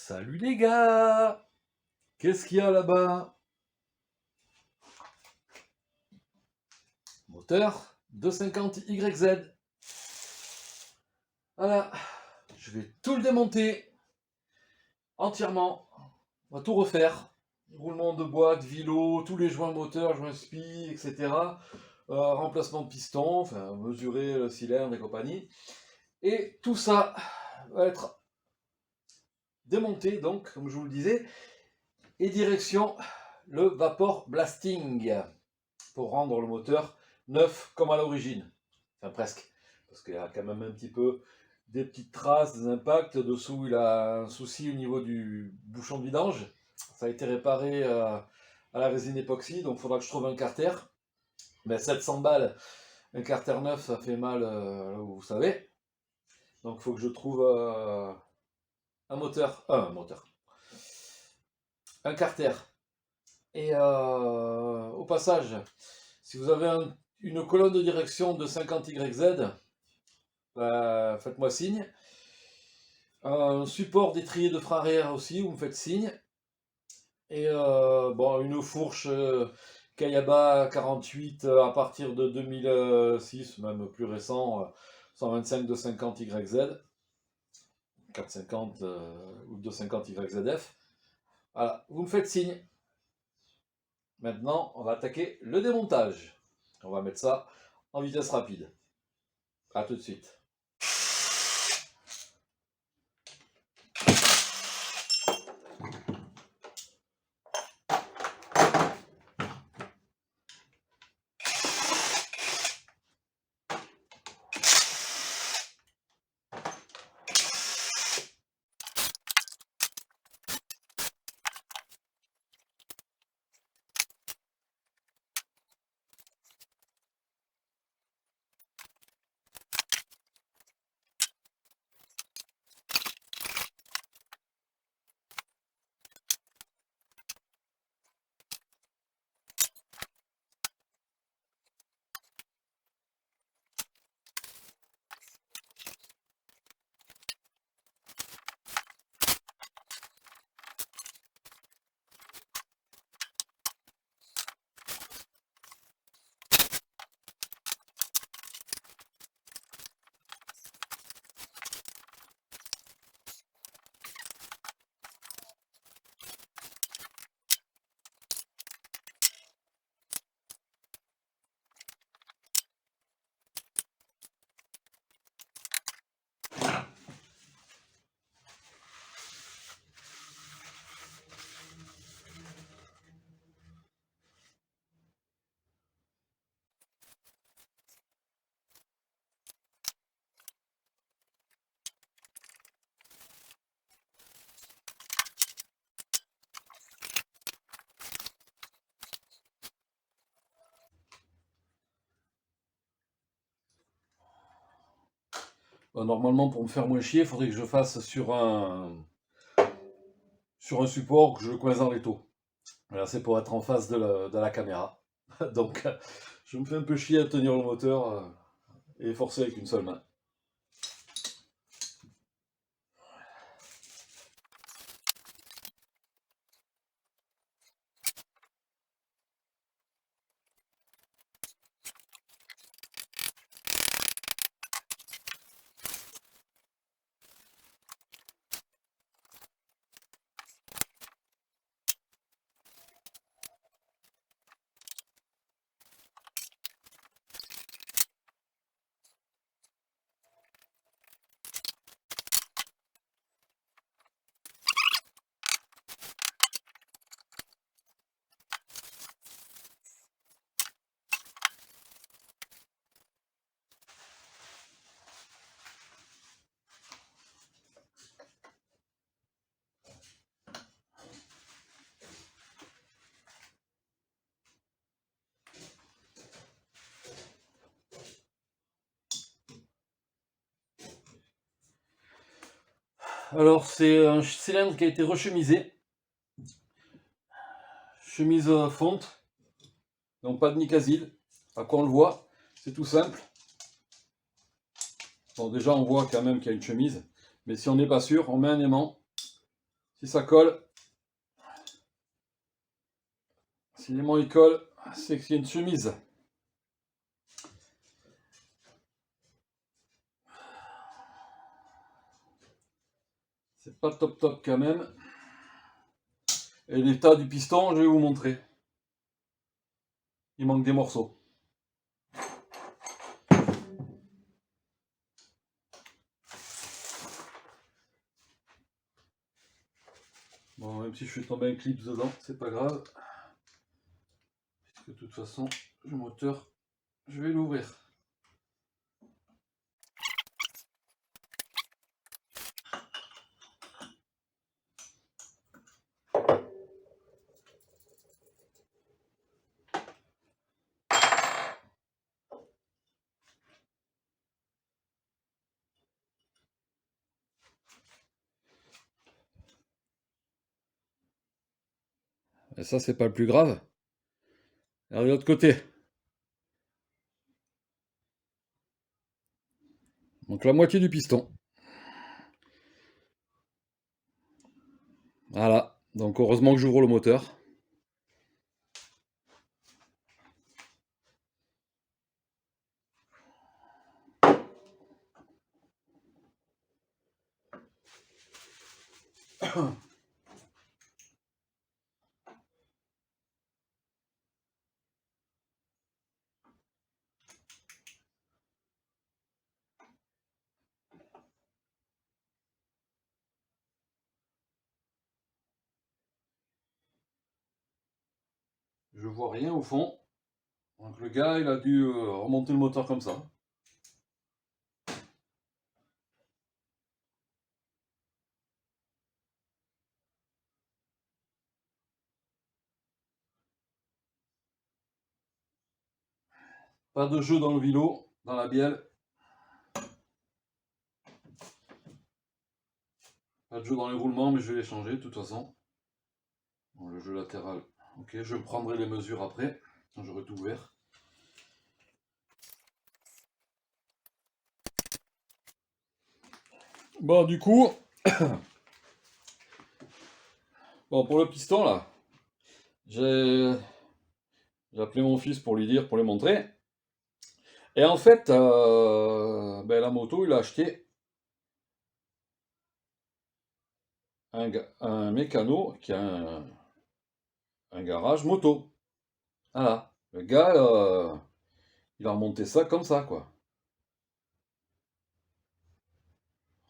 Salut les gars! Qu'est-ce qu'il y a là-bas? Moteur 250YZ. Voilà, je vais tout le démonter entièrement. On va tout refaire. Roulement de boîte, vilo, tous les joints moteurs, joints spi, etc. Remplacement de piston, enfin mesurer le cylindre et compagnie. Et tout ça va être démonté, donc, comme je vous le disais, et direction le vapor blasting pour rendre le moteur neuf comme à l'origine. Enfin presque, parce qu'il y a quand même un petit peu des petites traces, des impacts. Dessous, il a un souci au niveau du bouchon de vidange. Ça a été réparé à la résine époxy, donc il faudra que je trouve un carter. Mais 700 balles, un carter neuf, ça fait mal, vous savez. Donc il faut que je trouve un carter. Et au passage, si vous avez une colonne de direction de 50YZ, faites-moi signe. Un support d'étrier de frein arrière aussi, vous me faites signe. Et bon, une fourche Kayaba 48 à partir de 2006, même plus récent, 125 250YZ, 450 ou 250YZF. Voilà, vous me faites signe. Maintenant, on va attaquer le démontage. On va mettre ça en vitesse rapide. A tout de suite. Normalement, pour me faire moins chier, il faudrait que je fasse sur un support que je le coince dans l'étau. Là, c'est pour être en face de la caméra. Donc, je me fais un peu chier à tenir le moteur et forcer avec une seule main. Alors, c'est un cylindre qui a été rechemisé. Chemise fonte. Donc, pas de nicasile. À quoi on le voit? C'est tout simple. Bon, déjà, on voit quand même qu'il y a une chemise. Mais si on n'est pas sûr, on met un aimant. Si ça colle, si l'aimant il colle, c'est qu'il y a une chemise. C'est pas top top quand même. Et l'état du piston, je vais vous montrer. Il manque des morceaux. Bon, même si je suis tombé un clip dedans, c'est pas grave. Puisque de toute façon, le moteur, je vais l'ouvrir. Et ça, c'est pas le plus grave. Alors, de l'autre côté. Donc, la moitié du piston. Voilà. Donc, heureusement que j'ouvre le moteur. Je vois rien au fond. Donc, le gars, il a dû remonter le moteur comme ça. Pas de jeu dans le vélo, dans la bielle. Pas de jeu dans les roulements, mais je vais les changer de toute façon. Bon, le jeu latéral, ok, je prendrai les mesures après, quand j'aurai tout ouvert. Bon, du coup, bon, pour le piston là, j'ai appelé mon fils pour lui dire, pour lui montrer. Et en fait, ben, la moto, il a acheté un mécano qui a un garage moto. Voilà. Le gars, il a remonté ça comme ça, quoi.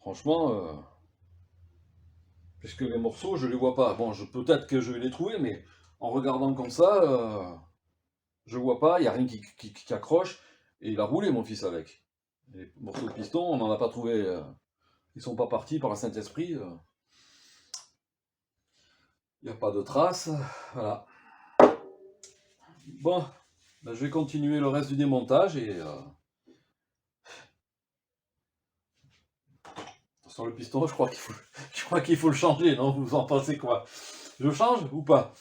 Franchement, puisque les morceaux, je les vois pas. Bon, peut-être que je vais les trouver, mais en regardant comme ça, je vois pas, il n'y a rien qui accroche. Et il a roulé, mon fils, avec. Les morceaux de piston, on n'en a pas trouvé. Ils sont pas partis par un Saint-Esprit. Il n'y a pas de traces. Voilà. Bon, ben, je vais continuer le reste du démontage et sur le piston, je crois qu'il faut le changer, non? Vous en pensez quoi? Je change ou pas?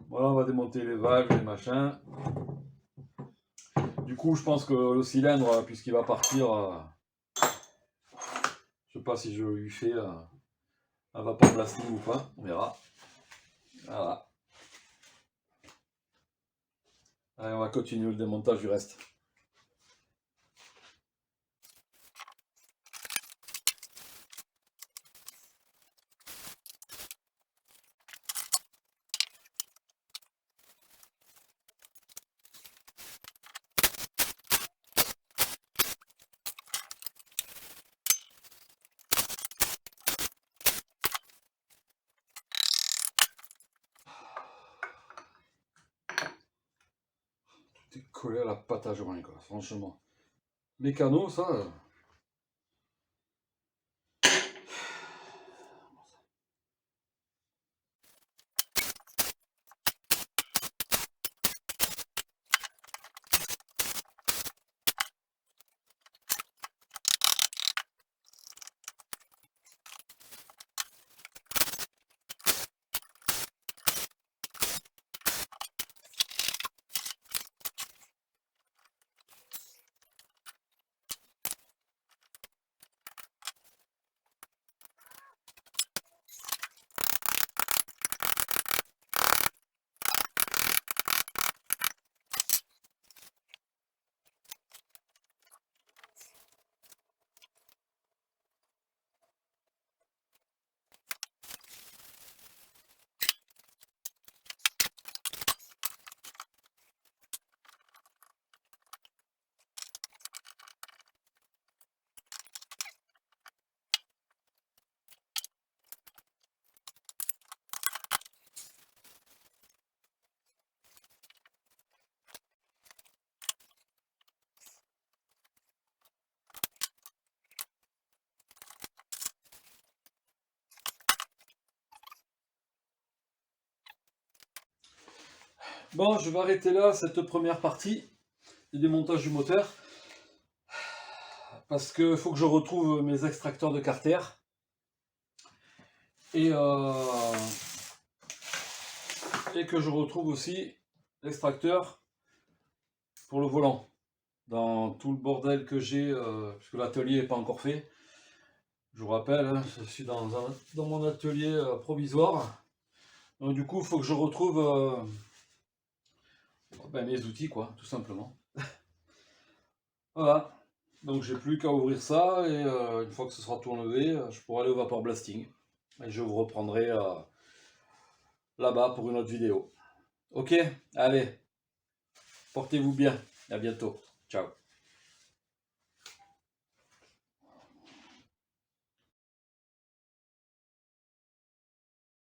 Voilà, on va démonter les valves, les machins. Du coup, je pense que le cylindre, puisqu'il va partir, je sais pas si je lui fais un vapor blasting ou pas, on verra. Voilà. Allez, on va continuer le démontage du reste. T'es collé à la pâte à joint, quoi, franchement. Mécano, ça. Bon, je vais arrêter là cette première partie du démontage du moteur. Parce qu'il faut que je retrouve mes extracteurs de carter. Et que je retrouve aussi l'extracteur pour le volant. Dans tout le bordel que j'ai, puisque l'atelier n'est pas encore fait. Je vous rappelle, hein, je suis dans mon atelier provisoire. Donc du coup, il faut que je retrouve mes outils, quoi, tout simplement. Voilà. Donc j'ai plus qu'à ouvrir ça et une fois que ce sera tout enlevé, je pourrai aller au vapor blasting. Et je vous reprendrai là-bas pour une autre vidéo. Ok, allez, portez-vous bien, à bientôt, ciao.